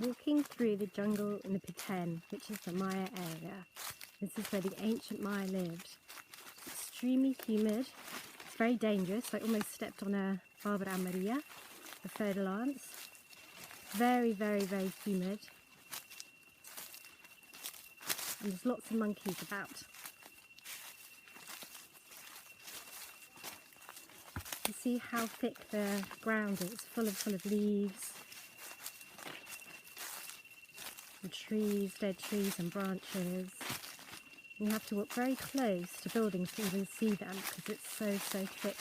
walking through the jungle in the Peten, which is the Maya area. This is where the ancient Maya lived. Extremely humid. It's very dangerous. I almost stepped on a Barbara Maria, the fer de lance. Very, very, very humid. And there's lots of monkeys about. You see how thick the ground is, full of leaves and trees, dead trees and branches. You have to walk very close to buildings to even see them because it's so thick.